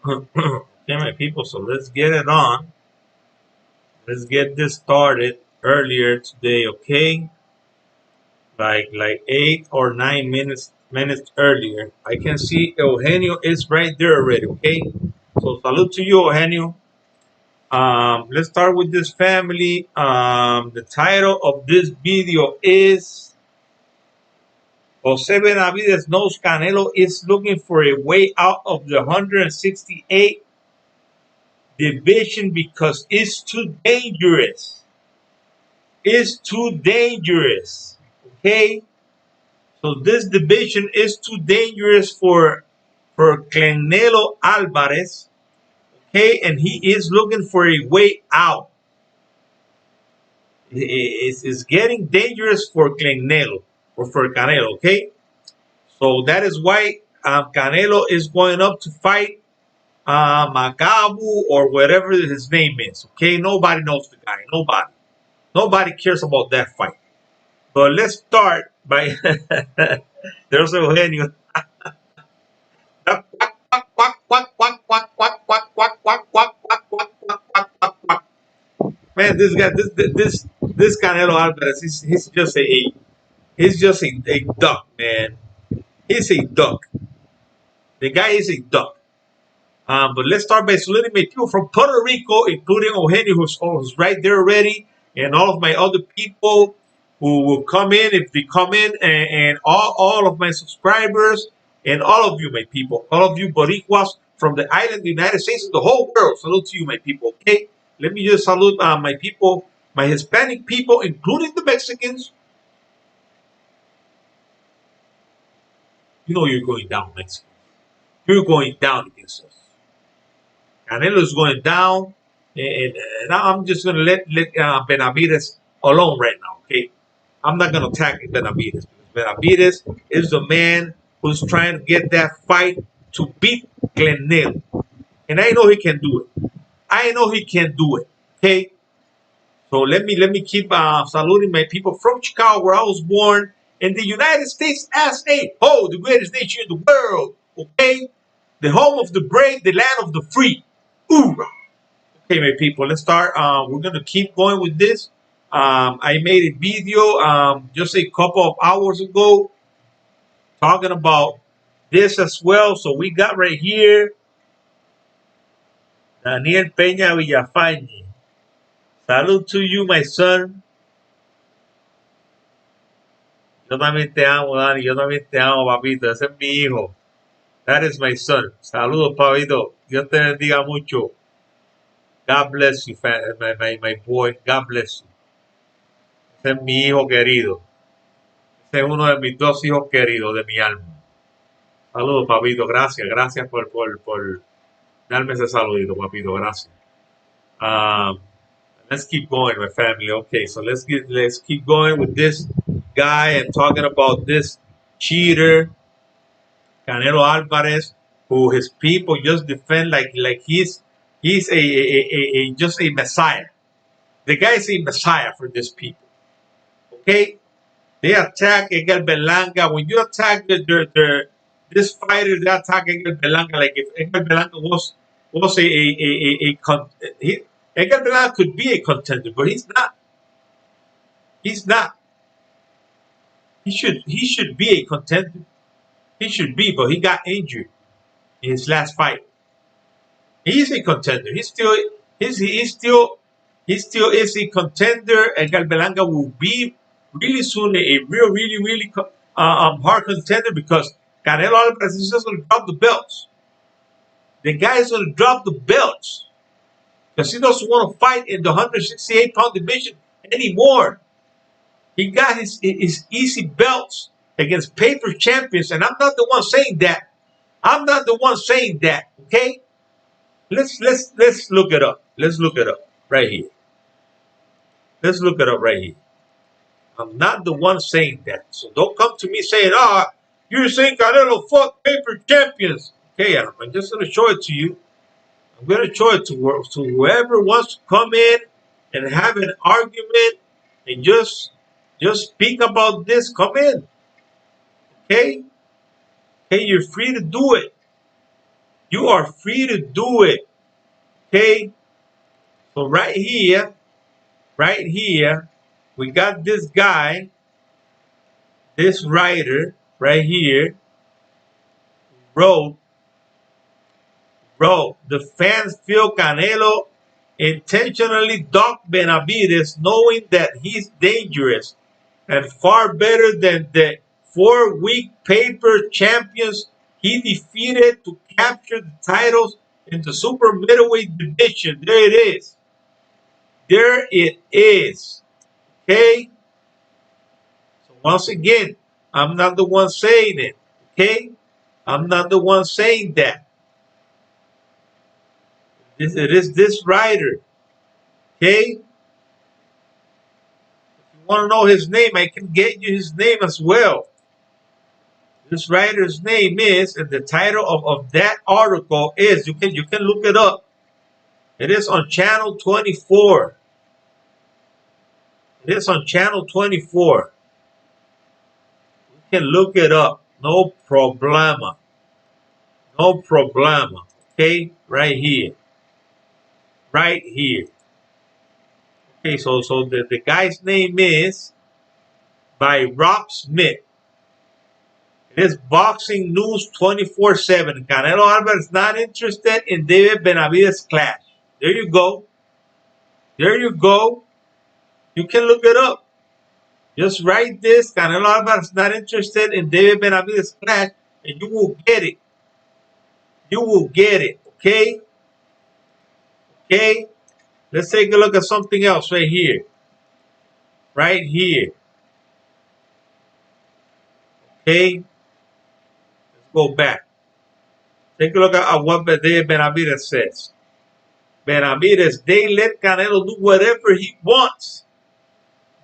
Okay, my people, so let's get it on. Let's get this started earlier today, okay? Like 8 or 9 minutes earlier. I can see Eugenio is right there already, okay? So salute to you, Eugenio. Let's start with this family. The title of this video is Jose Benavidez knows Canelo is looking for a way out of the 168 division because it's too dangerous. It's too dangerous. Okay? So this division is too dangerous for Canelo Alvarez. Okay, and he is looking for a way out. It's getting dangerous for Canelo or for Canelo. Okay, so that is why Canelo is going up to fight Magabu or whatever his name is. Okay, nobody knows the guy. Nobody cares about that fight. But let's start by there's Eugenio. Man, this guy, this Canelo Alvarez, he's just a duck, man. He's a duck. The guy is a duck. But let's start by saluting my people from Puerto Rico, including Eugenio, who's right there already, and all of my other people who will come in if they come in, and all of my subscribers, and all of you, my people, all of you Boricuas from the island, the United States, and the whole world. Salute to you, my people. Okay, let me just salute my people, my Hispanic people, including the Mexicans. You know you're going down, Mexico. You're going down against us. Canelo is going down, and I'm just going to let Benavidez alone right now. Okay, I'm not going to attack Benavidez because Benavidez is the man who's trying to get that fight to beat Canelo, and I know he can do it. I know he can do it. Okay, so let me keep saluting my people from Chicago, where I was born, in the United States as a whole, the greatest nation in the world. Okay, the home of the brave, the land of the free. Hoorah! Okay, my people, let's start. We're gonna keep going with this. I made a video just a couple of hours ago talking about this as well. So we got right here Daniel Peña Villafañe. Salute to you, my son. Yo también te amo, Dani. Yo también te amo, papito. Ese es mi hijo. That is my son. Saludos, papito. Dios te bendiga mucho. God bless you, my boy. God bless you. Ese es mi hijo querido. Ese es uno de mis dos hijos queridos de mi alma. Saludos, papito. Gracias por darme ese saludito, papito. Gracias. Um, let's keep going, my family. Okay, so let's keep going with this guy and talking about this cheater, Canelo Alvarez, who his people just defend like he's a just a messiah. The guy is a messiah for this people. Okay, they attack Edgar Berlanga. When you attack this fighter, they attack Edgar Berlanga like if Edgar Berlanga was he, Edgar Berlanga could be a contender, but he's not. He's not. He should be a contender. He should be, but he got injured in his last fight. He is a contender. He still is a contender, and Galberlanga will be really soon a really hard contender because Canelo Alvarez is just going to drop the belts. The guy is going to drop the belts because he doesn't want to fight in the 168-pound division anymore. He got his easy belts against paper champions, and I'm not the one saying that. I'm not the one saying that. Okay, let's look it up. Let's look it up right here. Let's look it up right here. I'm not the one saying that. So don't come to me saying, you're saying Canelo fought paper champions. Okay, I'm just going to show it to you. I'm going to show it to whoever wants to come in and have an argument and just speak about this. Come in. Okay? Okay, you're free to do it. You are free to do it. Okay? So right here, we got this guy, this writer right here, wrote, the fans feel Canelo intentionally docked Benavidez knowing that he's dangerous and far better than the 4-week paper champions he defeated to capture the titles in the super middleweight division. There it is. There it is. Okay? So once again, I'm not the one saying it. Okay? I'm not the one saying that. It is this writer. Okay? If you want to know his name, I can get you his name as well. This writer's name is, and the title of that article is, you can look it up. It is on channel 24. It is on channel 24. You can look it up. No problema. No problema. Okay? Right here. Right here. Okay, so the guy's name is by Rob Smith. It is Boxing News 24/7. Canelo Alvarez not interested in David Benavidez clash. There you go. There you go. You can look it up. Just write this. Canelo Alvarez not interested in David Benavidez clash, and you will get it. You will get it. Okay? Okay? Let's take a look at something else right here. Right here. Okay? Let's go back. Take a look at what David Benavidez says. Benavidez, they let Canelo do whatever he wants.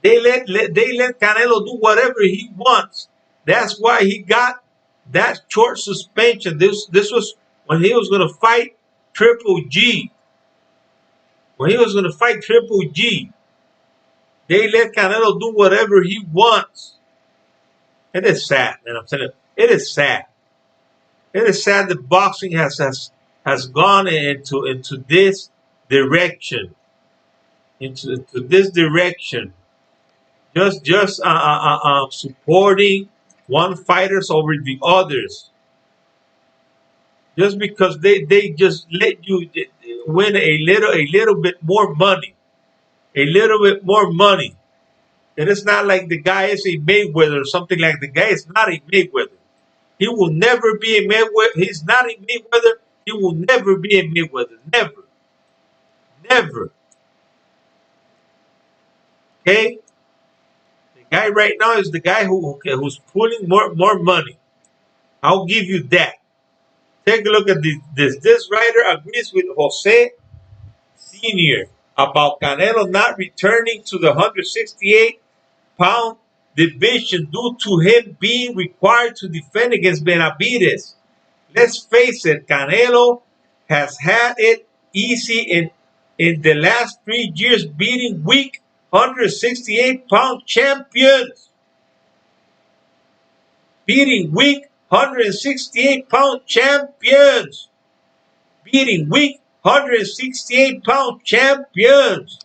They let Canelo do whatever he wants. That's why he got that short suspension. This was when he was going to fight Triple G. When he was going to fight Triple G, they let Canelo do whatever he wants. It is sad, man. I'm telling you, it is sad. It is sad that boxing has gone into this direction, into this direction. Just supporting one fighters over the others, just because they just let you win a little bit more money, a little bit more money. And it's not like the guy is a Mayweather or something like the guy is not a Mayweather. He will never be a Mayweather. He's not a Mayweather. He will never be a Mayweather. Never. Never. Okay? The guy right now is the guy who's pulling more money. I'll give you that. Take a look at this. This writer agrees with Jose Sr. about Canelo not returning to the 168-pound division due to him being required to defend against Benavidez. Let's face it, Canelo has had it easy in the last 3 years, beating weak 168-pound champions. Beating weak 168-pound champions. Beating weak 168-pound champions.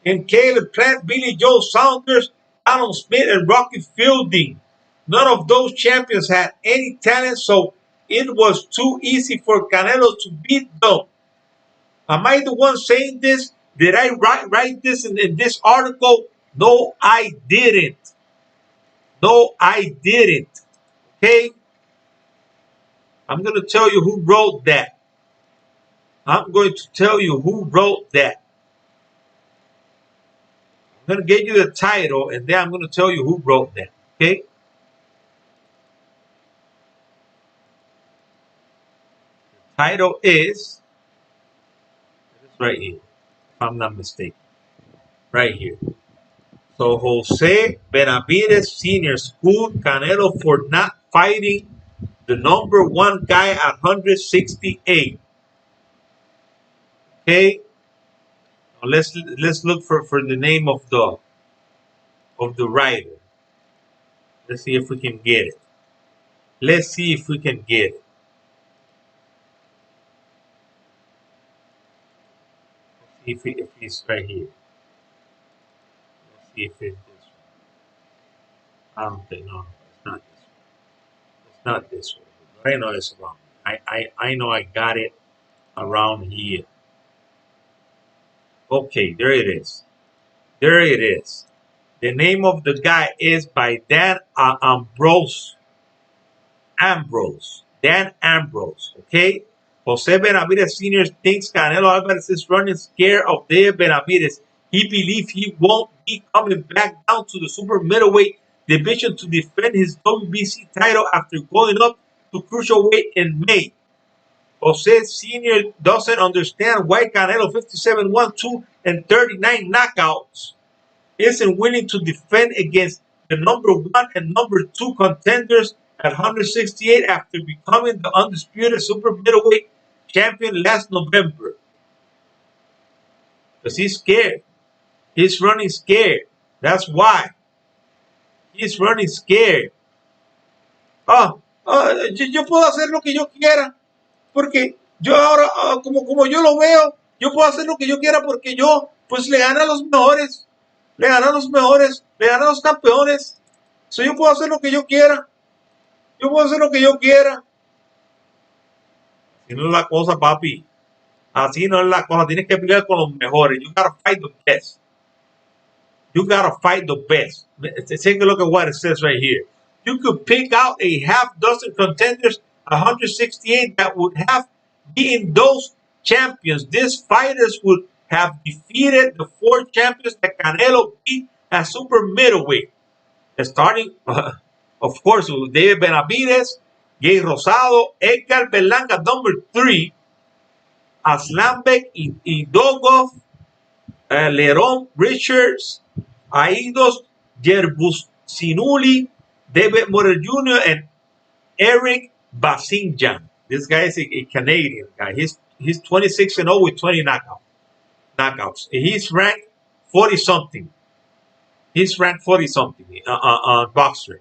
And Caleb Plant, Billy Joe Saunders, Alan Smith, and Rocky Fielding. None of those champions had any talent, so it was too easy for Canelo to beat them. Am I the one saying this? Did I write this in this article? No, I didn't. No, I didn't. Okay? I'm going to tell you who wrote that. I'm going to tell you who wrote that. I'm going to give you the title, and then I'm going to tell you who wrote that. Okay? The title is right here, if I'm not mistaken. Right here. So Jose Benavidez Sr. schooled Canelo for not fighting the number one guy at 168. Okay? Now let's look for the name of the writer. Let's see if we can get it. Let's see if we can get it. if he's right here. Let's see if it's this one. I don't think no, it's not this one. It's not this one. But I know it's wrong. I know I got it around here. Okay, there it is. There it is. The name of the guy is by Dan Ambrose. Dan Ambrose. Okay? Jose Benavidez Sr. thinks Canelo Alvarez is running scared of David Benavidez. He believes he won't be coming back down to the super middleweight division to defend his WBC title after going up to cruiserweight in May. Jose Sr. doesn't understand why Canelo 57 1 2 and 39 knockouts isn't willing to defend against the number one and number two contenders at 168 after becoming the undisputed super middleweight champion last November. Because he's scared. He's running scared. That's why. He's running scared. Yo puedo hacer lo que yo quiera. Porque yo ahora, como yo lo veo, yo puedo hacer lo que yo quiera porque yo, pues le gano a los mejores. Le gano a los mejores. Le gano a los campeones. So, yo puedo hacer lo que yo quiera. Yo puedo hacer lo que yo quiera. Así no es la cosa, papi. Así no es la cosa. Tienes que pelear con los mejores. You gotta fight the best. You gotta fight the best. Take a look at what it says right here. You could pick out a half dozen contenders, 168 that would have been those champions. These fighters would have defeated the four champions that Canelo beat at super middleweight. Starting, of course, with David Benavidez, Gay Rosado, Edgar Berlanga, number 3, Aslanbek, Idogov, Leron Richards, Aidos Yerbussinuli, David Moore Jr., and Eric Basingjan. This guy is a Canadian guy. He's 26 and 0 with 20 knockouts. He's ranked 40 something. He's ranked 40 something on Boxer.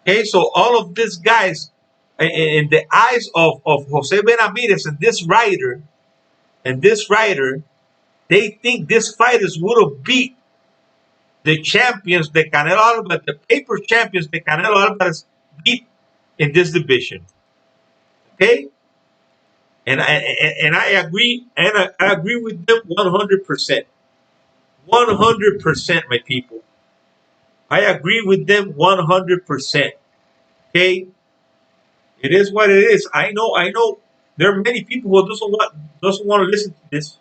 Okay, so all of these guys, in the eyes of Jose Benavidez and this writer, they think these fighters would have beat the champions, the Canelo Alvarez, the paper champions, the Canelo Alvarez beat in this division. Okay, and I agree, and I agree with them 100%. 100%, my people. I agree with them 100%. Okay, it is what it is. I know. There are many people who doesn't want to listen to this.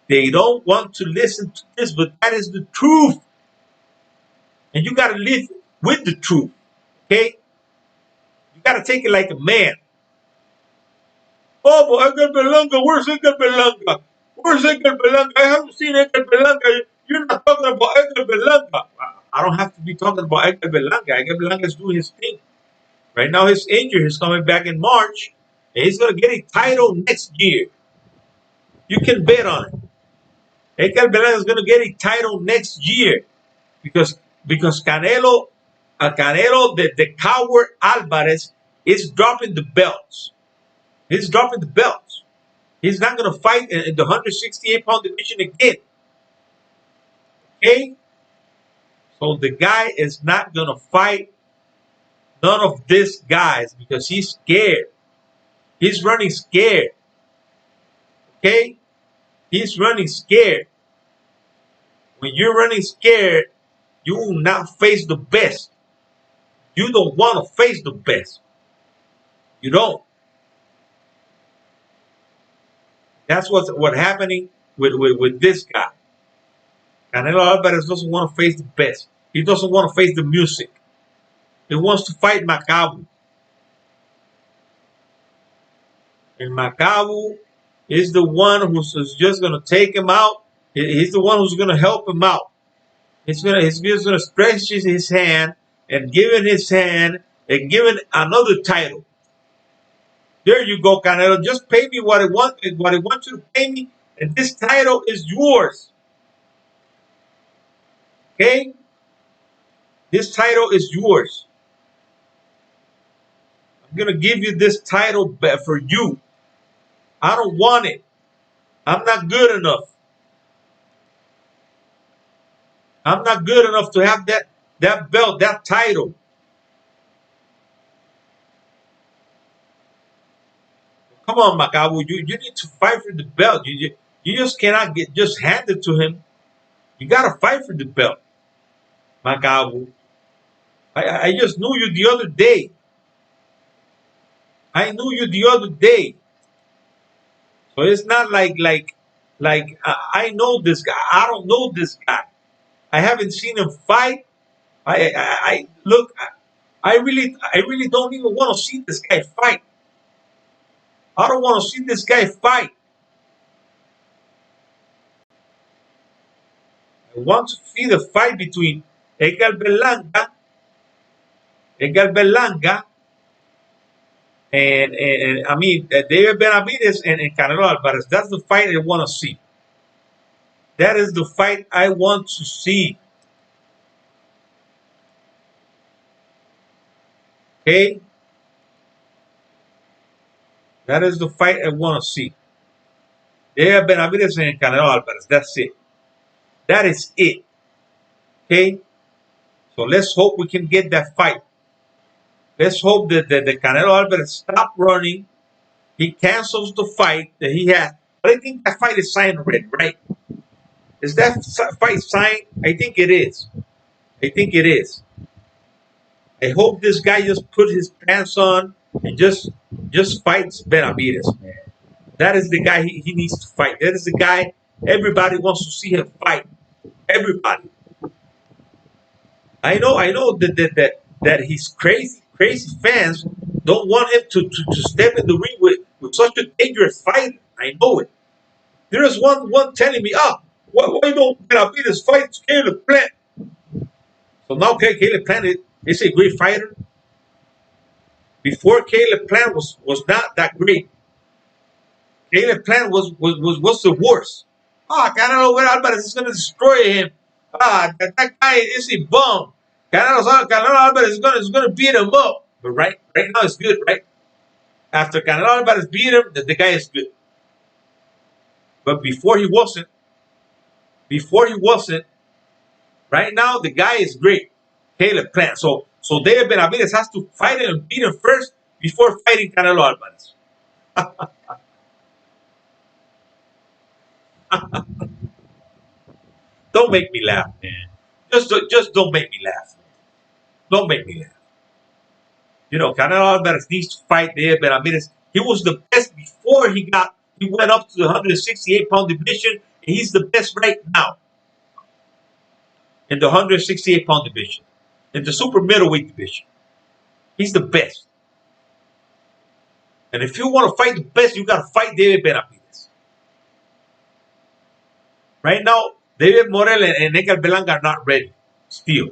They don't want to listen to this, but that is the truth, and you got to live with the truth. Okay, you got to take it like a man. Oh, but Edgar Berlanga, where's Edgar Berlanga? Where's Edgar Berlanga? I haven't seen Edgar Berlanga. You're not talking about Edgar Berlanga. I don't have to be talking about Edgar Berlanga. Edgar Berlanga is doing his thing. Right now, he's injured. He's coming back in March. And he's going to get a title next year. You can bet on it. Edgar Berlanga is going to get a title next year. Because Canelo, the coward Alvarez, is dropping the belts. He's dropping the belts. He's not going to fight in the 168-pound division again. Okay? So the guy is not going to fight none of these guys because he's scared. He's running scared. Okay? He's running scared. When you're running scared, you will not face the best. You don't want to face the best. You don't. That's what's happening with this guy. Canelo Alvarez doesn't want to face the best. He doesn't want to face the music. He wants to fight Macabu. And Macabu is the one who's just going to take him out. He's the one who's going to help him out. He's just going to stretch his hand and give him his hand and give him another title. There you go, Canelo. Just pay me what I want you to pay me, and this title is yours. Okay? This title is yours. I'm going to give you this title for you. I don't want it. I'm not good enough. I'm not good enough to have that belt, that title. Come on, Makabu. You need to fight for the belt. You just cannot get just handed to him. You gotta fight for the belt, Makabu. I just knew you the other day. I knew you the other day. So it's not like I know this guy. I don't know this guy. I haven't seen him fight. I look. I really don't even want to see this guy fight. I don't want to see this guy fight. I want to see the fight between Edgar Berlanga, Edgar Berlanga, and I mean David Benavidez and Canelo Alvarez. That's the fight I want to see. That is the fight I want to see. Okay, that is the fight I want to see. David Benavidez and Canelo Alvarez. That's it. That is it. Okay, so let's hope we can get that fight. Let's hope that the Canelo Alvarez stop running. He cancels the fight that he had. But I think that fight is signed already, right? Is that fight signed? I think it is. I think it is. I hope this guy just put his pants on and just fights Benavidez, man. That is the guy he needs to fight. That is the guy everybody wants to see him fight. Everybody. I know that his crazy fans don't want him to step in the ring with such a dangerous fighter. I know it. There is one telling me, why don't Benavidez fight Caleb Plant? So now Caleb Plant is a great fighter. Before Caleb Plant was not that great. Caleb Plant was the worst. Canelo Alvarez is gonna destroy him. That guy is a bum. Canelo Alvarez is gonna beat him up. But right now it's good, right? After Canelo Alvarez beat him, the guy is good. But before he wasn't. Before he wasn't. Right now the guy is great. Caleb Plant. So David Benavidez has to fight him and beat him first before fighting Canelo Alvarez. Don't make me laugh, man. Just don't make me laugh. Don't make me laugh. Canelo Alvarez needs to fight David Benavidez. He was the best before he went up to the 168-pound division, and he's the best right now in the 168-pound division, in the super middleweight division. He's the best. And if you want to fight the best, you got to fight David Benavidez. Right now, David Morel and Edgar Berlanga are not ready. Still,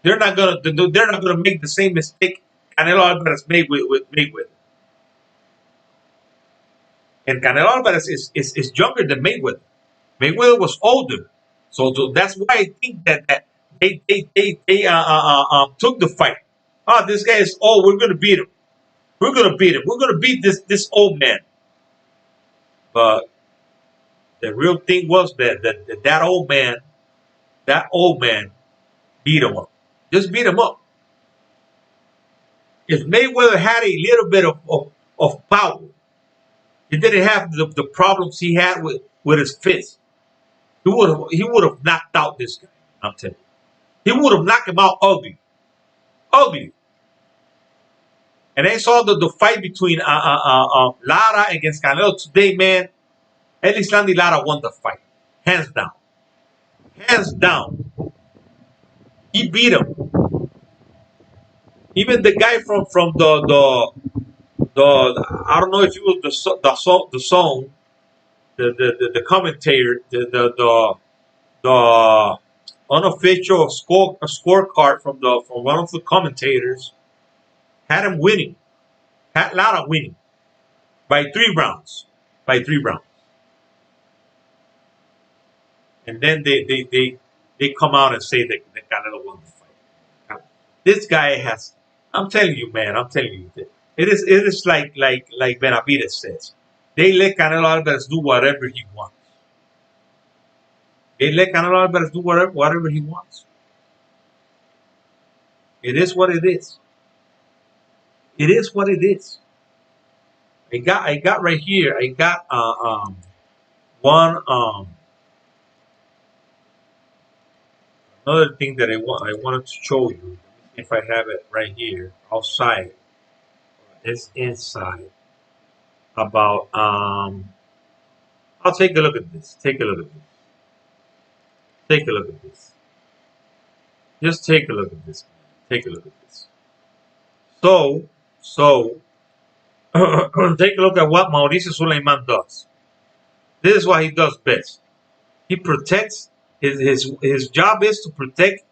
they're not gonna make the same mistake Canelo Alvarez made with Mayweather. And Canelo Alvarez is younger than Mayweather. Mayweather was older, so that's why I think that they took the fight. This guy is old. We're gonna beat him. We're gonna beat him. We're gonna beat this old man. But the real thing was that old man beat him up. Just beat him up. If Mayweather had a little bit of power, he didn't have the problems he had with his fist. He would have knocked out this guy. I'm telling you, he would have knocked him out ugly, ugly. And I saw the fight between Lara against Canelo today, man. Elislandy Lara won the fight, hands down, hands down. He beat him. Even the guy from the I don't know if it was the song, the commentator, the unofficial scorecard from one of the commentators had him winning, had Lara winning by 3 rounds, by 3 rounds, and then they come out and say that Canelo won the fight. This guy has. I'm telling you, man. I'm telling you, it is like Benavidez says. They let Canelo Alvarez do whatever he wants. They let Canelo Alvarez do whatever he wants. It is what it is. It is what it is. I got right here. I got one another thing that I wanted to show you. If I have it right here outside, it's inside about I'll take a look at this. Take a look at this. Take a look at this. Just take a look at this. Take a look at this. So take a look at what Mauricio Suleiman does. This is what he does best. He protects his job is to protect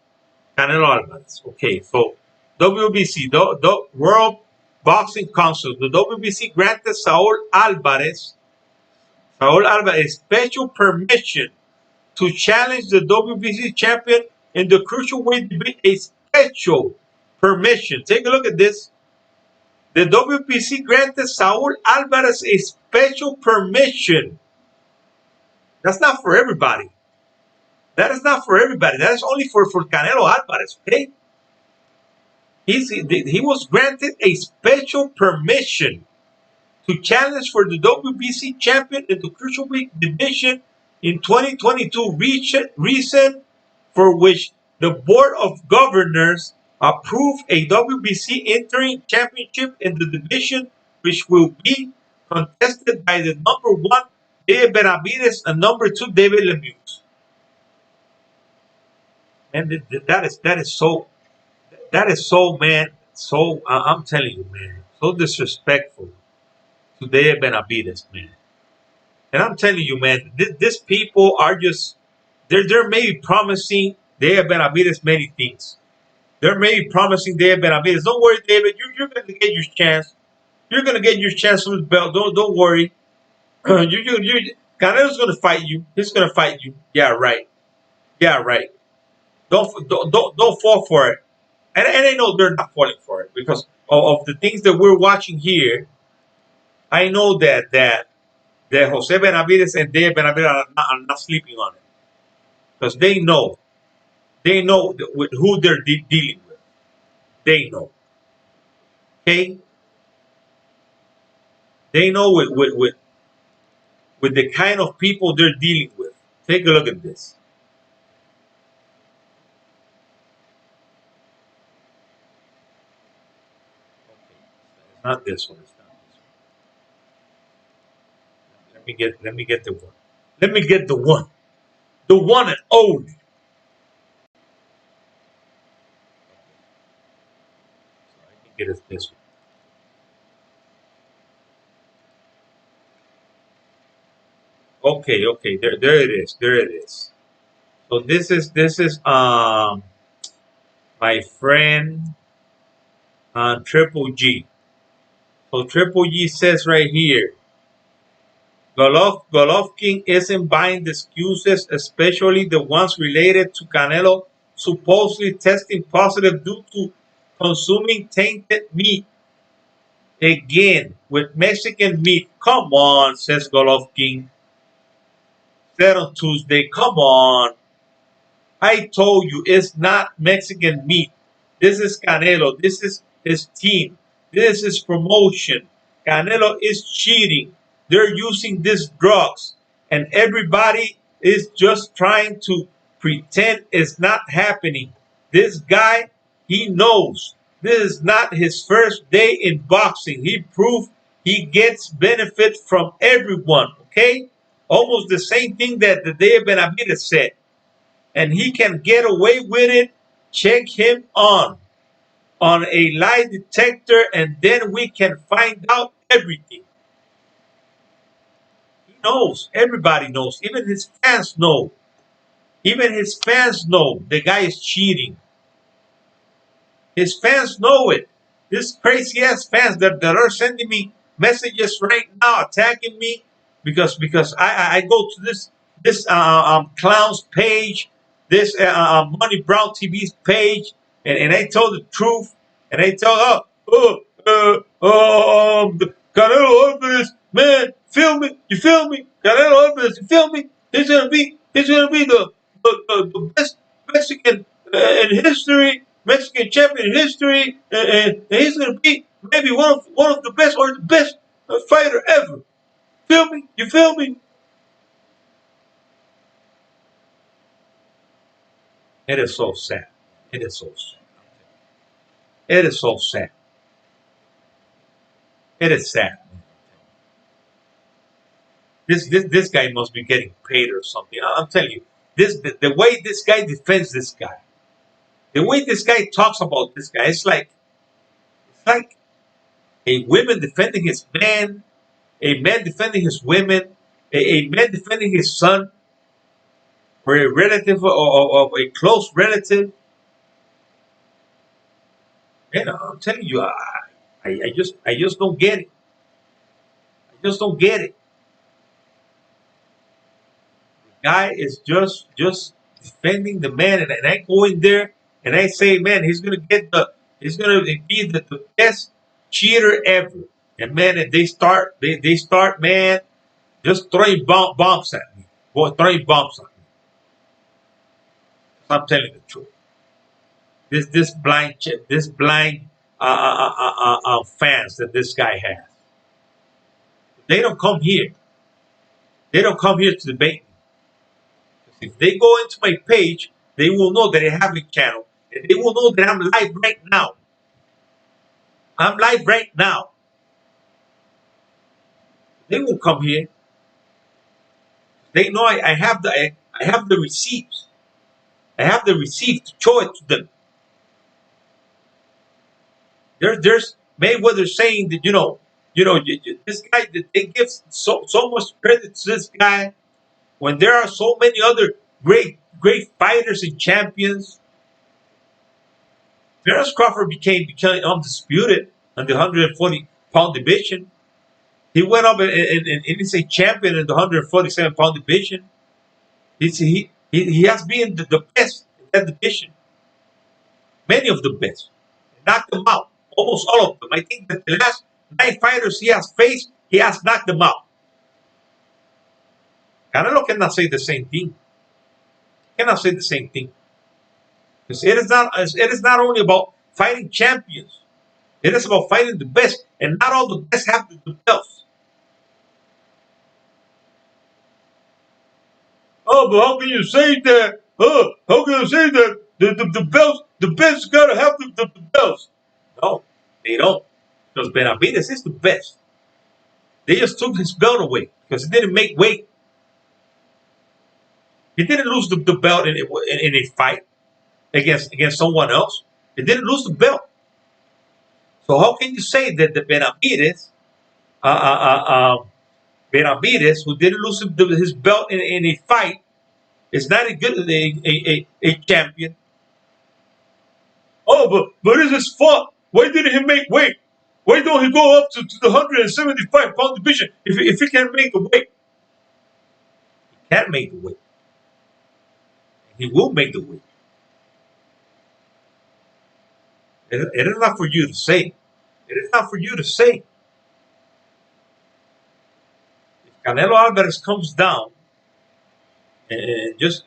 Canelo Alvarez. Okay, so WBC, the World Boxing Council, the WBC granted Saul Alvarez special permission to challenge the WBC champion in the crucial weight debate. A special permission. Take a look at this. The WBC granted Saul Alvarez a special permission. That's not for everybody. That is not for everybody. That is only for Canelo Alvarez. Okay. He was granted a special permission to challenge for the WBC champion in the cruiserweight division in 2022 reason for which the Board of Governors approved a WBC interim championship in the division, which will be contested by the number one David Benavidez and number two David Lemieux. And that is so, man. So I'm telling you, man, so disrespectful to David Benavidez, man. And I'm telling you, man, these people are just they're maybe promising David Benavidez many things. They're maybe promising David Benavidez, don't worry, David, you're going to get your chance. You're going to get your chance for the belt. Don't worry. Canelo's going to fight you. He's going to fight you. Yeah, right. Yeah, right. Don't fall for it. And I know they're not falling for it because of the things that we're watching here. I know that Jose Benavidez and David Benavidez are not sleeping on it because they know with who they're dealing with. They know, okay? They know with the kind of people they're dealing with. Take a look at this. Okay, it's not this one. It's not this one. Let me get the one. Let me get the one and only. So I can get it this one. Okay. There it is. There it is. So this is my friend Triple G. So Triple G says right here, Golovkin isn't buying the excuses, especially the ones related to Canelo supposedly testing positive due to consuming tainted meat. Again, with Mexican meat. Come on, says Golovkin. Said on Tuesday, come on. I told you it's not Mexican meat. This is Canelo. This is his team. This is promotion. Canelo is cheating. They're using these drugs. And everybody is just trying to pretend it's not happening. This guy, he knows. This is not his first day in boxing. He proved he gets benefit from everyone. Okay? Almost the same thing that the day Benavidez said and he can get away with it, check him on a lie detector, and then we can find out everything. He knows. Everybody knows. Even his fans know. Even his fans know the guy is cheating. His fans know it. This crazy ass fans that are sending me messages right now attacking me because I go to this clown's page, this Money Brown TV's page, and I tell the truth, and I tell Canelo Alvarez, man, film You feel me? Canelo Alvarez, you feel me? He's gonna be the best Mexican in history, Mexican champion in history, and he's gonna be maybe one of the best or the best fighter ever. Feel me? You feel me? It is so sad. It is so sad. It is so sad. It is sad. This guy must be getting paid or something. I'm telling you, the way this guy defends this guy, the way this guy talks about this guy, it's like a woman defending his man, a man defending his women, a man defending his son, or a relative of a close relative. Man, I'm telling you, I just don't get it. I just don't get it. Guy is just defending the man, and I go in there and I say, man, he's gonna be the best cheater ever. And man, and they start, man, just throwing bombs at me, boy, throwing bombs at me. I'm telling the truth. This blind fans that this guy has, they don't come here. They don't come here to debate. If they go into my page, they will know that I have a channel. And they will know that I'm live right now. I'm live right now. They will come here. They know I have the receipts. I have the receipt to show it to them. There's Mayweather saying that this guy that they give so much credit to this guy when there are so many other great fighters and champions. Terence Crawford became undisputed in the 140-pound division. He went up and he's a champion in the 147-pound division. He has been the best in that division. Many of the best. Knocked them out. Almost all of them. I think that the last 9 fighters he has faced, he has knocked them out. Canelo cannot say the same thing. Cannot say the same thing. Because it is not only about fighting champions. It is about fighting the best. And not all the best have the belts. Oh, but how can you say that? How can you say that the belts, the best gotta have the belts? No, they don't. Because Benavidez is the best. They just took his belt away because he didn't make weight. He didn't lose the belt in a fight against someone else. He didn't lose the belt. So how can you say that the uh, uh, uh, Benavidez, who didn't lose his belt in a fight, is not a good a champion? Oh, but it's his fault. Why didn't he make weight? Why don't he go up to the 175-pound division if he can make the weight? He can't make the weight. He will make the weight. It is not for you to say. It is not for you to say. If Canelo Alvarez comes down and just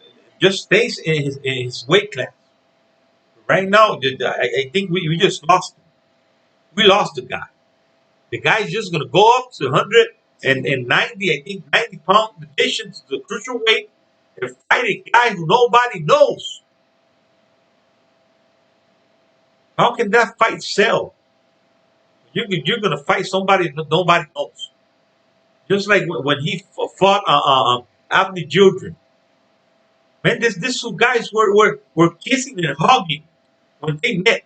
stays in his weight class, right now, I think we just lost him. We lost the guy. The guy's just going to go up to 190, I think 90-pound division to the crucial weight and fight a guy who nobody knows. How can that fight sell? You're going to fight somebody that nobody knows. Just like when he fought Abney Children. Man, these two guys were kissing and hugging when they met.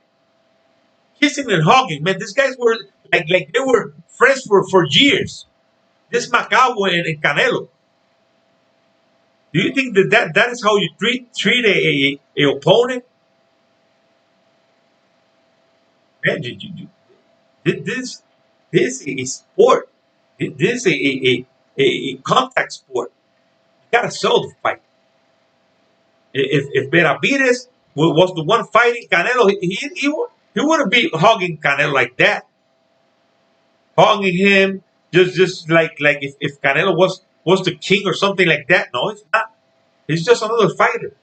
Kissing and hugging. Man, these guys were like they were friends for years. This Macabo and Canelo. Do you think that is how you treat a opponent? Man, this is a sport. This is a contact sport. You gotta sell the fight. If Benavidez was the one fighting Canelo, he wouldn't be hugging Canelo like that. Hugging him, Just like if Canelo was the king or something like that. No, it's not. He's just another fighter.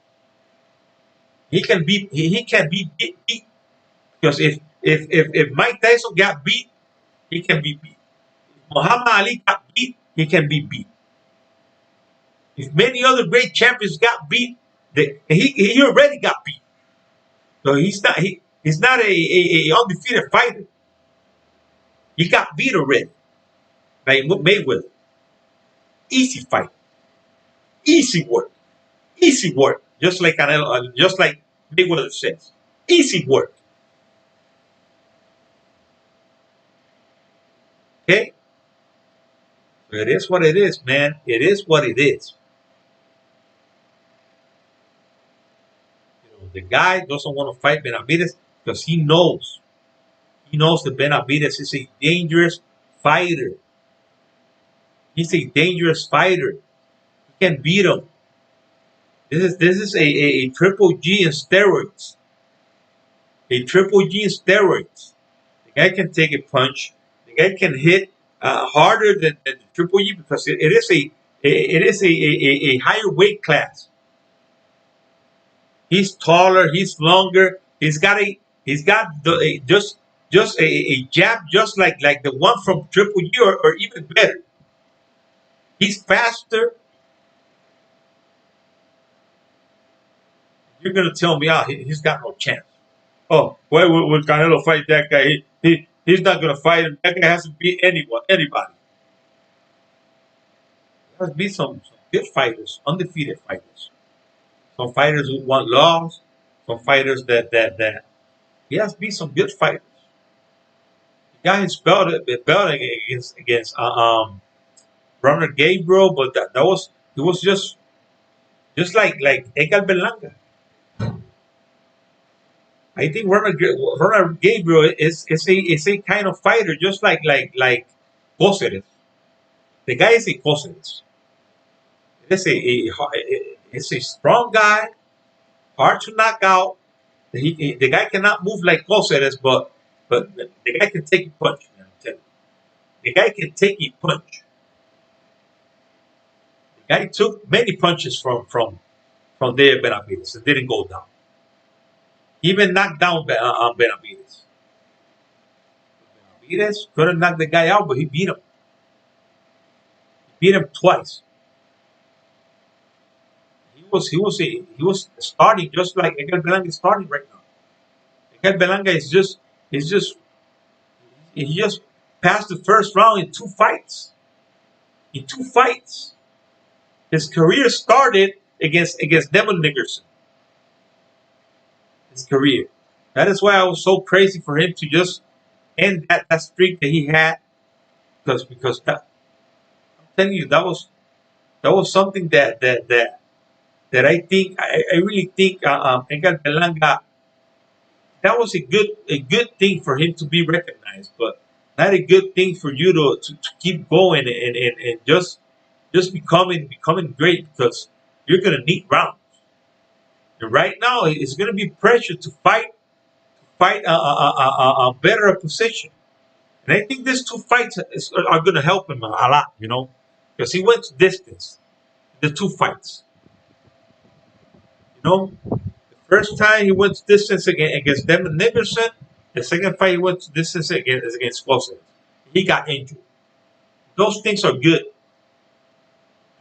He can be beat because if Mike Tyson got beat, he can be beat. If Muhammad Ali got beat, he can be beat. If many other great champions got beat, he already got beat. So he's not a undefeated fighter. He got beat already. Like Mayweather. Easy fight. Easy work. Easy work. Just like Canelo, just like Mayweather says. Easy work. Okay? It is what it is, man. It is what it is. The guy doesn't want to fight Benavidez because he knows that Benavidez is a dangerous fighter. He's a dangerous fighter. He can beat him. This is a triple G in steroids. A triple G in steroids. The guy can take a punch. The guy can hit harder than the triple G because it is a higher weight class. He's taller. He's longer. He's got just a jab just like the one from triple G or even better. He's faster. You're gonna tell me, he's got no chance. Oh, why would Canelo fight that guy? He's not gonna fight him. That guy has to beat anybody. There has to be some good fighters, undefeated fighters. Some fighters who want loss. Some fighters that he has to be some good fighters. The guy is belted against Ronald Gabriel, but that was it was just like Edgar Berlanga. I think Ronald Gabriel is a kind of fighter, just like Cáceres. The guy is a Cáceres. It's a strong guy, hard to knock out. The guy cannot move like Cáceres, but the guy can take a punch. Man, I'm telling you. The guy can take a punch. The guy took many punches from there Benavidez and didn't go down. He even knocked down Benavidez. Benavidez couldn't knock the guy out, but he beat him. He beat him twice. He was starting just like Edgar Berlanga is starting right now. Edgar Berlanga is just he just passed the first round in two fights. In two fights, his career started against Devin Nickerson. His career. That is why I was so crazy for him to just end that streak that he had because I'm telling you that was something that I really think Edgar Berlanga, that was a good thing for him to be recognized, but not a good thing for you to keep going and just becoming great because you're gonna need rounds. And right now it's gonna be pressure to fight a better position. And I think these two fights are gonna help him a lot, because he went to distance. The two fights, you know. First time he went to distance against Devin Nickerson. The second fight he went to distance against Wilson. He got injured. Those things are good.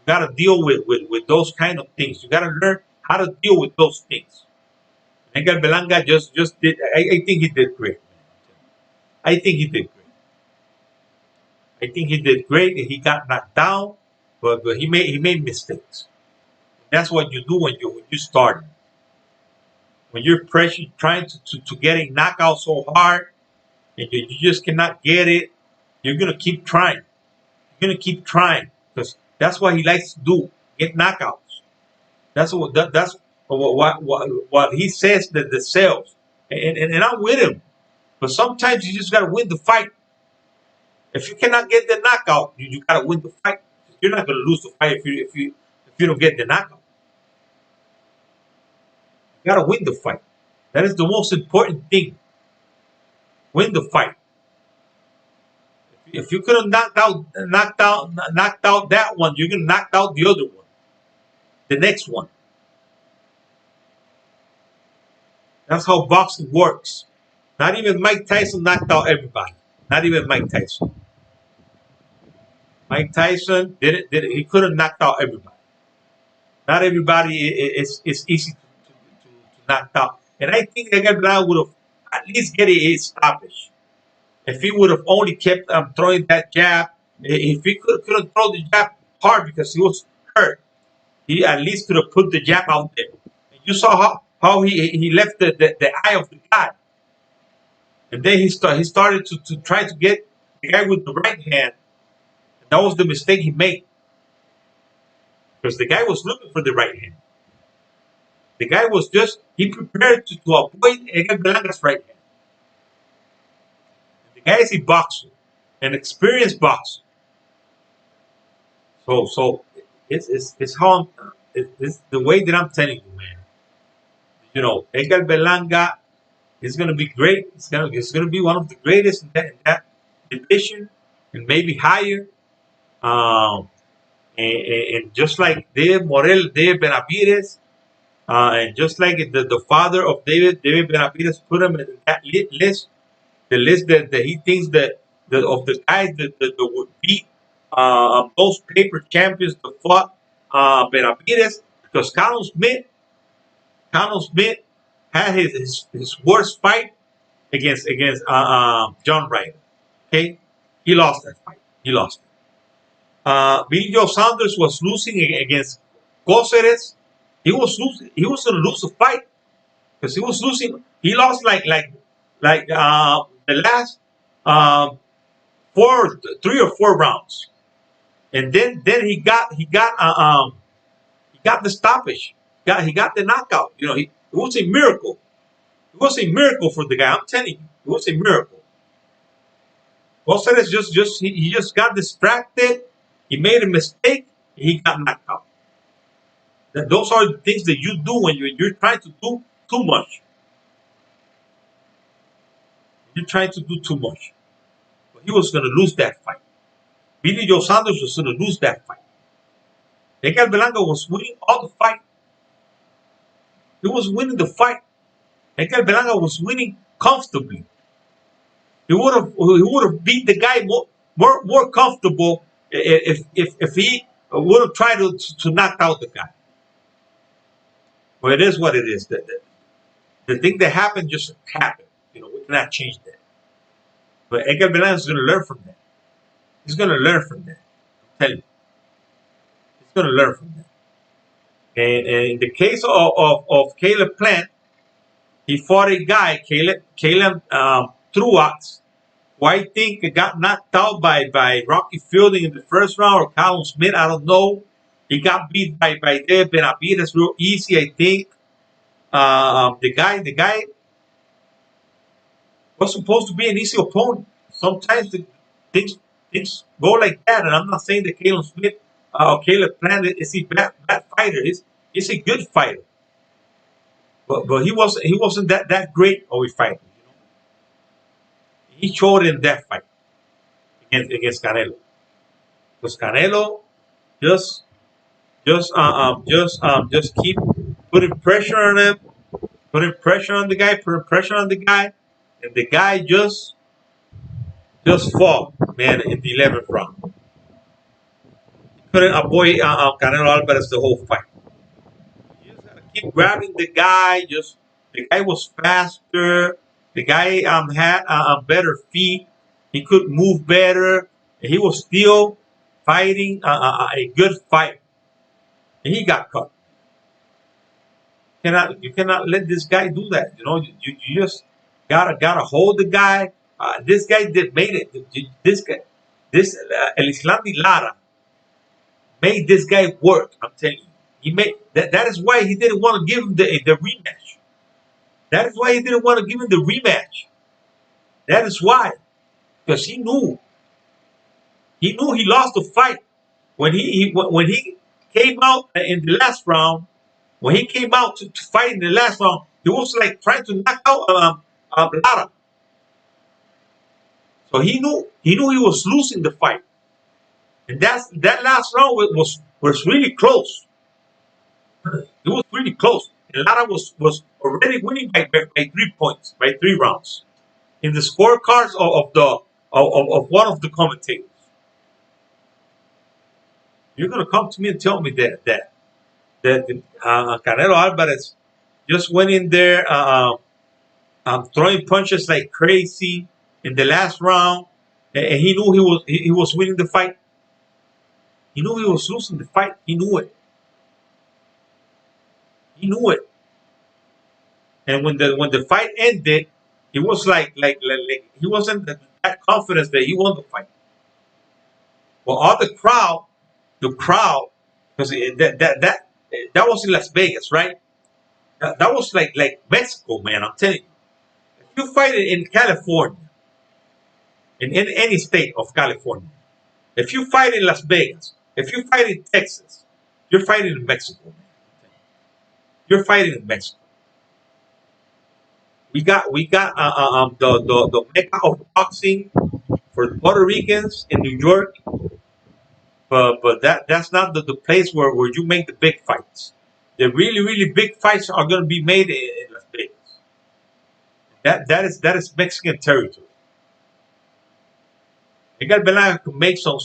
You got to deal with those kind of things. You got to learn how to deal with those things. Edgar Belanga just did. I think he did great. I think he did great. I think he did great. He got knocked down, but he made mistakes. That's what you do when you start. When you're pressure trying to get a knockout so hard and you just cannot get it, you're gonna keep trying. You're gonna keep trying because that's what he likes to do: get knockouts. That's what he says that the sells, and I'm with him. But sometimes you just gotta win the fight. If you cannot get the knockout, you gotta win the fight. You're not gonna lose the fight if you don't get the knockout. You gotta win the fight. That is the most important thing. Win the fight. If you could have knocked out that one, you can knock out the other one, the next one. That's how boxing works. Not even Mike Tyson knocked out everybody. Not even Mike Tyson. Mike Tyson did it. He could have knocked out everybody. Not everybody is easy to knock out. And I think that guy would have at least get a stoppage. If he would have only kept throwing that jab, if he couldn't throw the jab hard because he was hurt, he at least could have put the jab out there. And you saw how he left the eye of the guy. And then he started to try to get the guy with the right hand. And that was the mistake he made. Because the guy was looking for the right hand. The guy was he prepared to avoid Edgar Belanga's right hand. The guy is a boxer, an experienced boxer. So it's how it's the way that I'm telling you, man. You know, Edgar Belanga is going to be great. It's gonna be one of the greatest in that division and maybe higher. Um, and just like David Benavidez, and just like the father of David Benavidez put him in that list, the list that he thinks that of the guys that would beat those paper champions that fought Benavidez, because Carlos Smith had his worst fight against John Ryder. Okay, he lost that fight. He lost. Billy Joe Saunders was losing against Cáceres. He was losing. He was going to lose the fight because he was losing. He lost like the last um, 3 or 4 rounds, and then he got the stoppage. He got the knockout. You know, it was a miracle. It was a miracle for the guy. I'm telling you, it was a miracle. Cáceres he just got distracted. He made a mistake. He got knocked out. Those are the things that you do when you're trying to do too much. You're trying to do too much. But he was going to lose that fight. Billy Joe Saunders was going to lose that fight. Edgar Belanga was winning all the fight. He was winning the fight. Edgar Belanga was winning comfortably. He would have beat the guy more comfortable if he would have tried to knock out the guy. Well, it is what it is. The thing that happened just happened. You know, we cannot change that. But Edgar Belanga is going to learn from that. He's going to learn from that. I'm telling you. He's going to learn from that. And in the case of Caleb Plant, he fought a guy, Caleb Truax, who I think got knocked out by Rocky Fielding in the first round, or Callum Smith, I don't know. He got beat by David Benavidez real easy, I think. The guy was supposed to be an easy opponent. Sometimes things go like that, and I'm not saying that Caleb Smith or Caleb Plant is a bad fighter. He's a good fighter, but he wasn't that great of a fighter. You know, he showed in that fight against Canelo, because Canelo just just keep putting pressure on him, putting pressure on the guy, putting pressure on the guy, and the guy just fought, man, in the 11th round. He couldn't avoid Canelo Alvarez the whole fight. You just gotta keep grabbing the guy. Just the guy was faster. The guy had better feet. He could move better. He was still fighting a good fight, and he got caught. You cannot let this guy do that. You know, you just gotta hold the guy. This guy did made it. This guy, this El Islandi Lara made this guy work. I'm telling you, he made that. That is why he didn't want to give him the rematch. That is why he didn't want to give him the rematch. That is why, because he knew he lost the fight when he came out in the last round. When he came out to fight in the last round, he was like trying to knock out Lara. So he knew he was losing the fight, and that last round was really close. It was really close. And Lara was already winning by 3 points, by 3 rounds in the scorecards of one of the commentators. You're gonna come to me and tell me that Canelo Alvarez just went in there throwing punches like crazy in the last round, and he knew he was winning the fight. He knew he was losing the fight. He knew it. He knew it. And when the fight ended, he was like he wasn't that confident that he won the fight. Well, all the crowd, because that was in Las Vegas, right? That was like Mexico, man. I'm telling you, if you fight in California, in any state of California, if you fight in Las Vegas, if you fight in Texas, you're fighting in Mexico, man. You're fighting in Mexico. We got the mecca of boxing for the Puerto Ricans in New York, but that's not the place where you make the big fights. The really big fights are going to be made in Las Vegas. That is Mexican territory. Miguel Benavidez could make some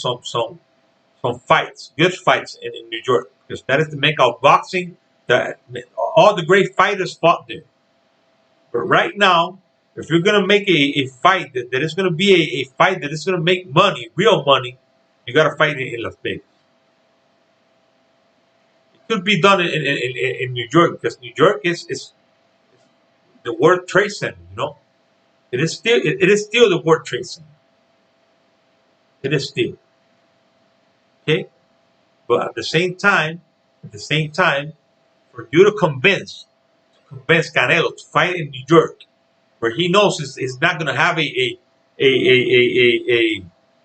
fights, good fights in New York, because that is the mecca of boxing. That all the great fighters fought there. But right now, if you're gonna make a fight that is gonna be a fight that is gonna make money, real money, you gotta fight it in Las Vegas. It could be done in New York, because New York is the World Trade Center. It is still the World Trade Center. It is still okay. But at the same time, for you to convince Canelo to fight in New York, where he knows he's not going to have a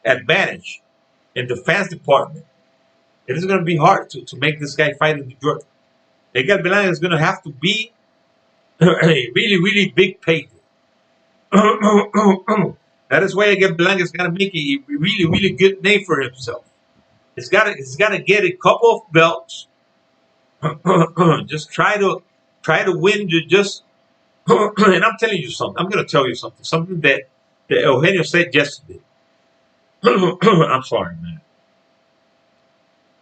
advantage in the defense department, it is going to be hard to make this guy fight in New York. Miguel Belan is going to have to be a really big payday. That is why Miguel Belan is going to make a really good name for himself. He's got to get a couple of belts. Just try to win. Just and I'm telling you something. I'm going to tell you something. Something that Eugenio said yesterday. I'm sorry, man.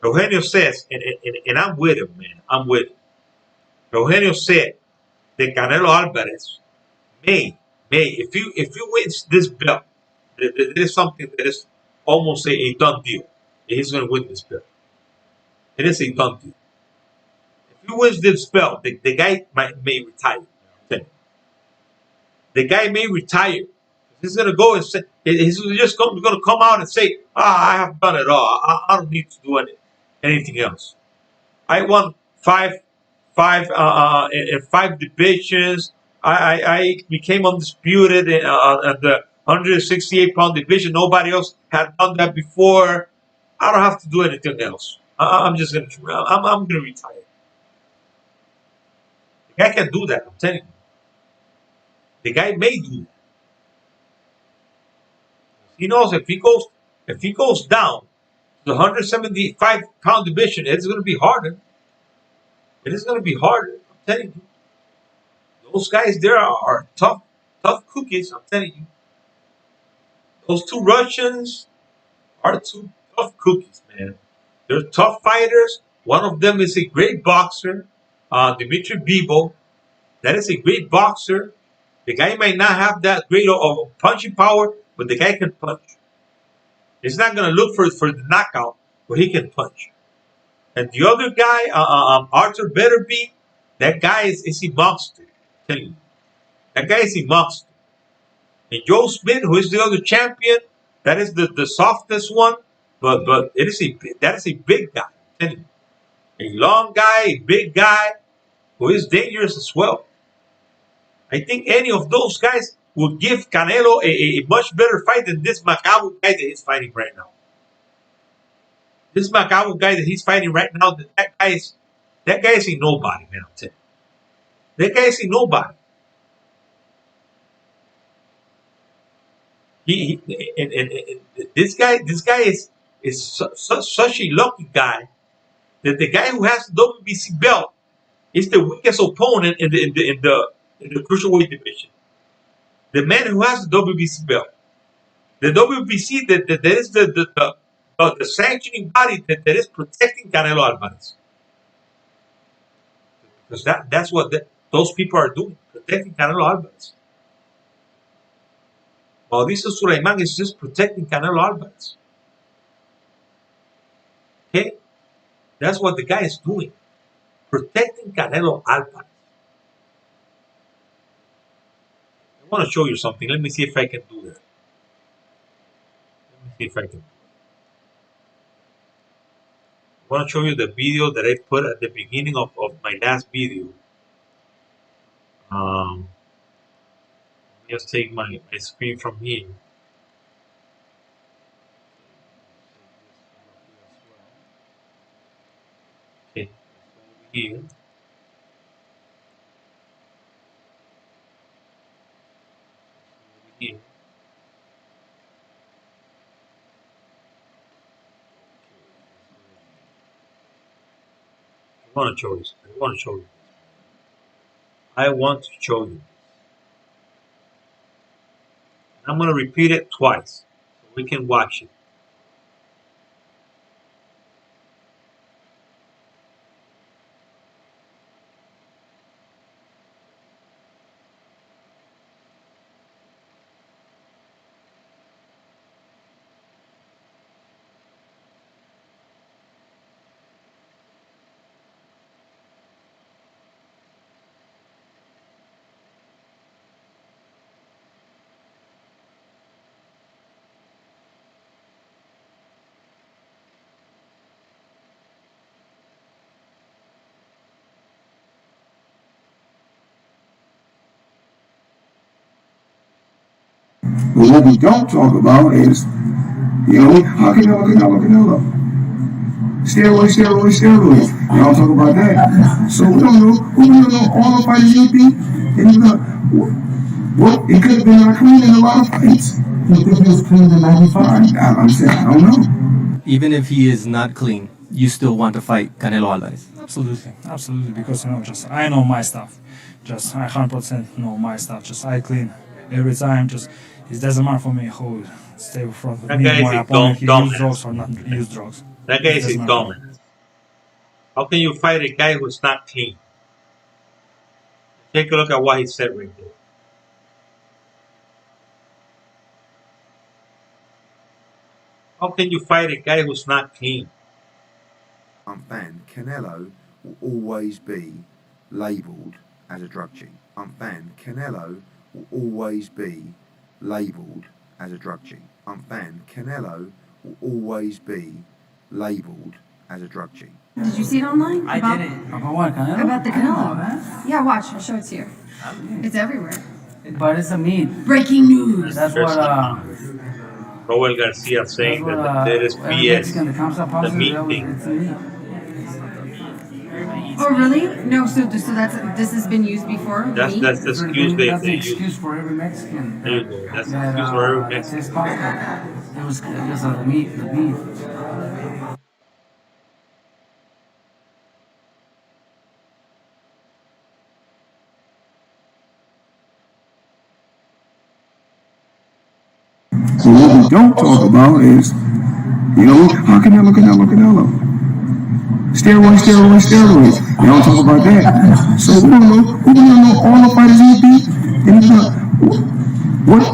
Eugenio says, and I'm with him, man. I'm with him. Eugenio said that Canelo Alvarez if you wins this belt, there is something that is almost a done deal. He's going to win this belt. It is a done deal. If he wins this belt, the guy may retire. Okay. The guy may retire. He's going to go and say, he's just going to come out and say, I have done it all. I don't need to do anything else. I won in 5 divisions. I became undisputed at the 168-pound division. Nobody else had done that before. I don't have to do anything else. I'm just I'm gonna retire. The guy can do that. I'm telling you. The guy may do that. He knows if he goes down to the 175-pound division, it's going to be harder. It is going to be harder. I'm telling you. Those guys there are tough cookies. I'm telling you. Those two Russians are two tough cookies, man. They're tough fighters. One of them is a great boxer, Dmitry Bivol. That is a great boxer. The guy might not have that great of punching power, but the guy can punch. He's not going to look for the knockout, but he can punch. And the other guy, Arthur Betterby, that guy is a monster. I'm telling you. That guy is a monster. And Joe Smith, who is the other champion, that is the softest one, but that is a big guy. I'm telling you. A long guy, a big guy, who is dangerous as well. I think any of those guys would give Canelo a much better fight than this Macabo guy that he's fighting right now. This Macabo guy that he's fighting right now, that guy is a nobody, man. I'm telling you. That guy is a nobody. This guy is such a lucky guy that the guy who has the WBC belt is the weakest opponent in the cruiserweight division. The man who has the WBC belt, the WBC that is the sanctioning body that is protecting Canelo Alvarez, because that's what those people are doing, protecting Canelo Alvarez. Mauricio Sulaiman is just protecting Canelo Alvarez. Okay, that's what the guy is doing, protecting Canelo Alvarez. I want to show you something. Let me see if I can do that. Let me see if I can. I want to show you the video that I put at the beginning of my last video. Just take my screen from here. Okay, here. Here. I want to show you. I want to show you. I want to show you. I'm going to repeat it twice so we can watch it. But what we don't talk about is, how Canelo. Steroids. Y'all talk about that. So we don't know all the fighters he beat. It could have been not clean in a lot of fights. You think he was clean in 95? I'm saying, I don't know. Even if he is not clean, you still want to fight Canelo Alvarez? Absolutely, because just I know my stuff, just I 100% know my stuff. Just I clean every time. Just it doesn't matter for me who stay in front of me, my opponent, he use drugs or not use drugs. That guy is a dumbass. How can you fight a guy who's not clean? Take a look at what he said right there. How can you fight a guy who's not clean? I'm banned. Canelo will always be labelled as a drug cheat. I'm banned. Canelo will always be labelled as a drug cheat. I'm banned. Canelo will always be labelled as a drug cheat. Did you see it online? I didn't. About what, Canelo? About the Canelo. That. Yeah, watch. I'll show it to you. It's everywhere. But it's a meat. Breaking news. That's what, Roel Garcia saying that there is BS. The meat thing. It's a meat. Oh, really? No, so this has been used before? That's the excuse That's the they excuse use. for every Mexican. There you go. That's the excuse for every Mexican. It was the beef. So what we don't talk about is, how Canelo. Steroids. Y'all talk about that. So we don't know all the fighters he beat.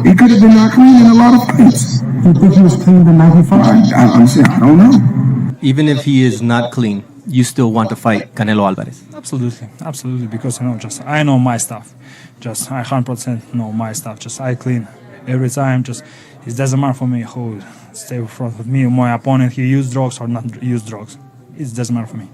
It could have been not clean in a lot of fights. You think he was clean in 95? I'm saying, I don't know. Even if he is not clean, you still want to fight Canelo Alvarez? Absolutely, because just I know my stuff. Just I 100% know my stuff. Just I clean every time. Just it doesn't matter for me who stay in front of me, my opponent, he use drugs or not use drugs. It doesn't matter for me.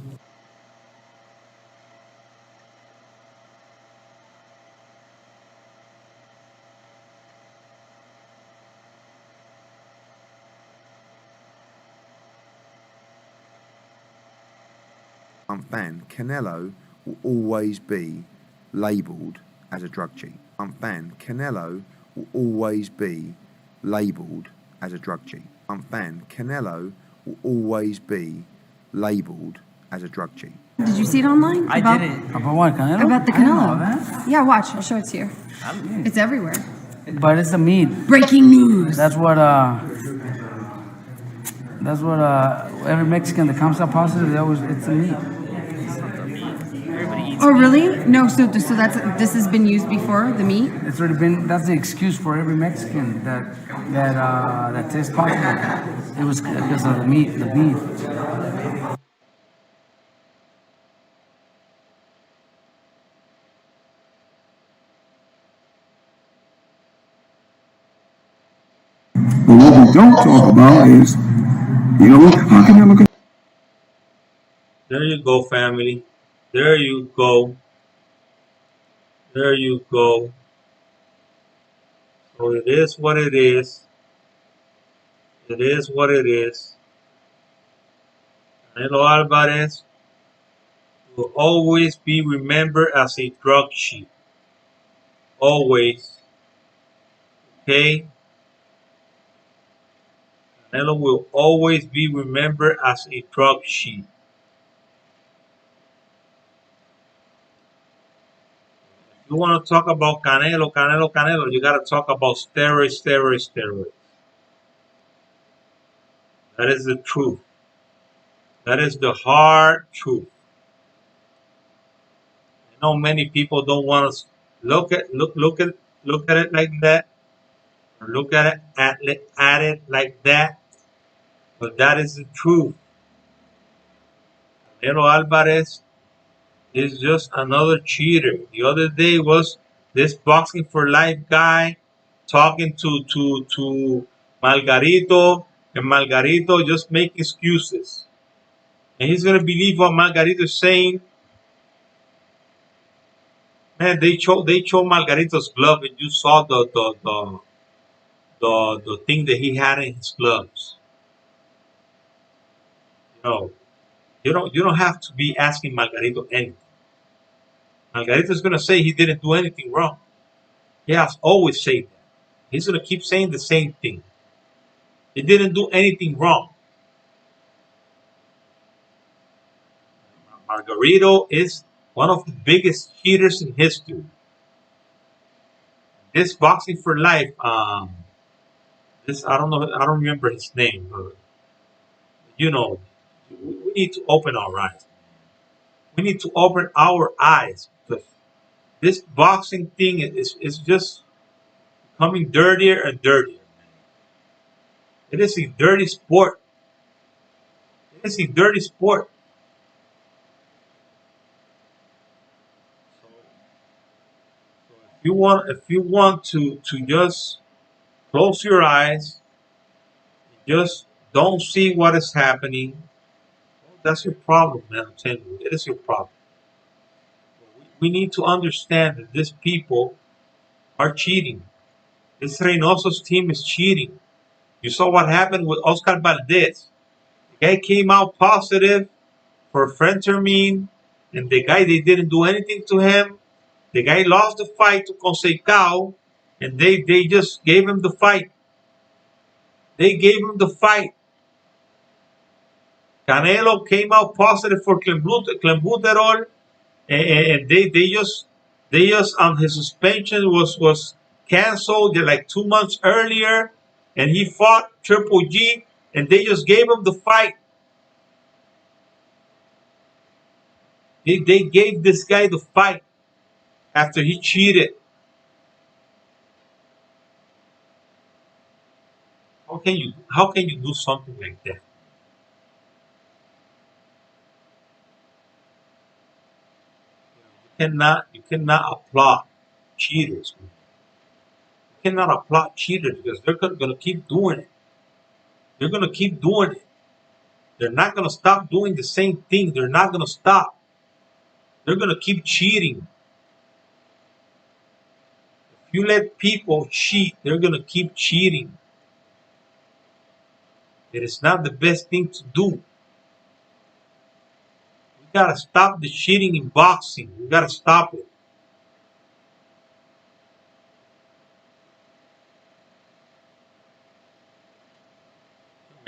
I'm banned. Canelo will always be labelled as a drug cheat. I'm banned. Canelo will always be labelled as a drug cheat. I'm fan. Canelo will always be labelled as a drug cheat. Did you see it online? I did it. About what, Canelo? About the I didn't know Canelo. that. Yeah, watch. I'll show it to you. It's everywhere. But it's a meat. Breaking news. That's what every Mexican that comes out positive, it's a meat. Oh, really? No. So this has been used before. The meat. It's already been. That's the excuse for every Mexican that tests positive. It was because of the meat, the beef. But what we don't talk about is, how can I look at There you go, family. There you go. There you go. So it is what it is. It is what it is. Canelo Alvarez will always be remembered as a drug cheat. Always. Okay? Canelo will always be remembered as a drug cheat. If you want to talk about Canelo, you got to talk about steroids. That is the truth. That is the hard truth. I know many people don't want to look at it like that, or look at it like that, but that is the truth. Canelo Alvarez is just another cheater. The other day was this boxing for life guy talking to Margarito, and Margarito just make excuses. And he's gonna believe what Margarito is saying. Man, they showed Margarito's glove, and you saw the thing that he had in his gloves. You don't have to be asking Margarito anything. Margarito's gonna say he didn't do anything wrong. He has always said that. He's gonna keep saying the same thing. He didn't do anything wrong. Margarito is one of the biggest cheaters in history. This boxing for life, this I don't know, I don't remember his name, but you know, we need to open our eyes. We need to open our eyes because this boxing thing is just becoming dirtier and dirtier. It is a dirty sport. It is a dirty sport. So if you want to just close your eyes, just don't see what is happening, that's your problem, man. I'm telling you, it is your problem. We need to understand that these people are cheating. This Reynoso's team is cheating. You saw what happened with Oscar Valdez. The guy came out positive for phentermine, and the guy, they didn't do anything to him. The guy lost the fight to Conceição, and they just gave him the fight. They gave him the fight. Canelo came out positive for clenbuterol, and they just his suspension was canceled like 2 months earlier, and he fought Triple G, and they just gave him the fight. They gave this guy the fight after he cheated. How can you do something like that? You cannot applaud cheaters. You cannot applaud cheaters because they're gonna keep doing it. They're gonna keep doing it. They're not gonna stop doing the same thing. They're not gonna stop. They're gonna keep cheating. If you let people cheat, they're gonna keep cheating. It is not the best thing to do. We gotta stop the cheating in boxing. We gotta stop it.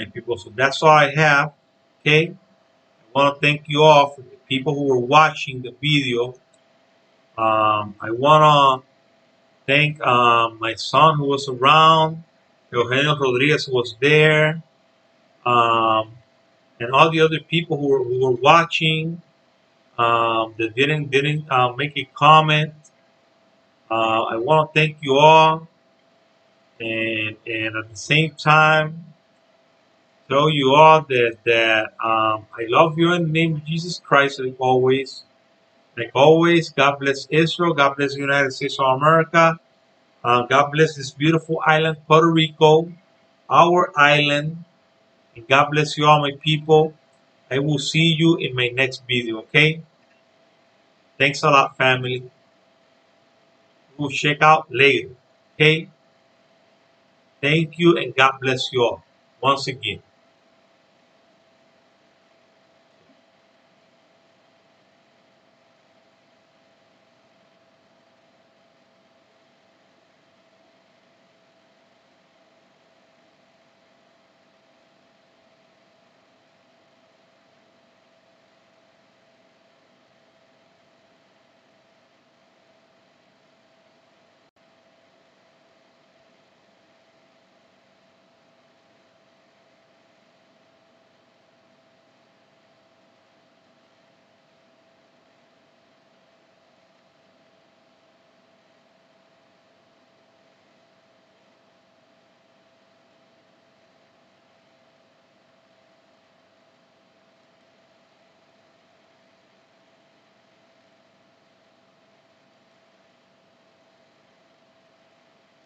my people. So that's all I have. Okay. I want to thank you all for the people who were watching the video. I want to thank my son who was around, Eugenio Rodriguez who was there, and all the other people who were watching that didn't make a comment. I want to thank you all, and at the same time tell you all that I love you in the name of Jesus Christ, like always. Like always, God bless Israel. God bless the United States of America. God bless this beautiful island, Puerto Rico, our island. And God bless you all, my people. I will see you in my next video, okay? Thanks a lot, family. We'll check out later, okay? Thank you, and God bless you all once again.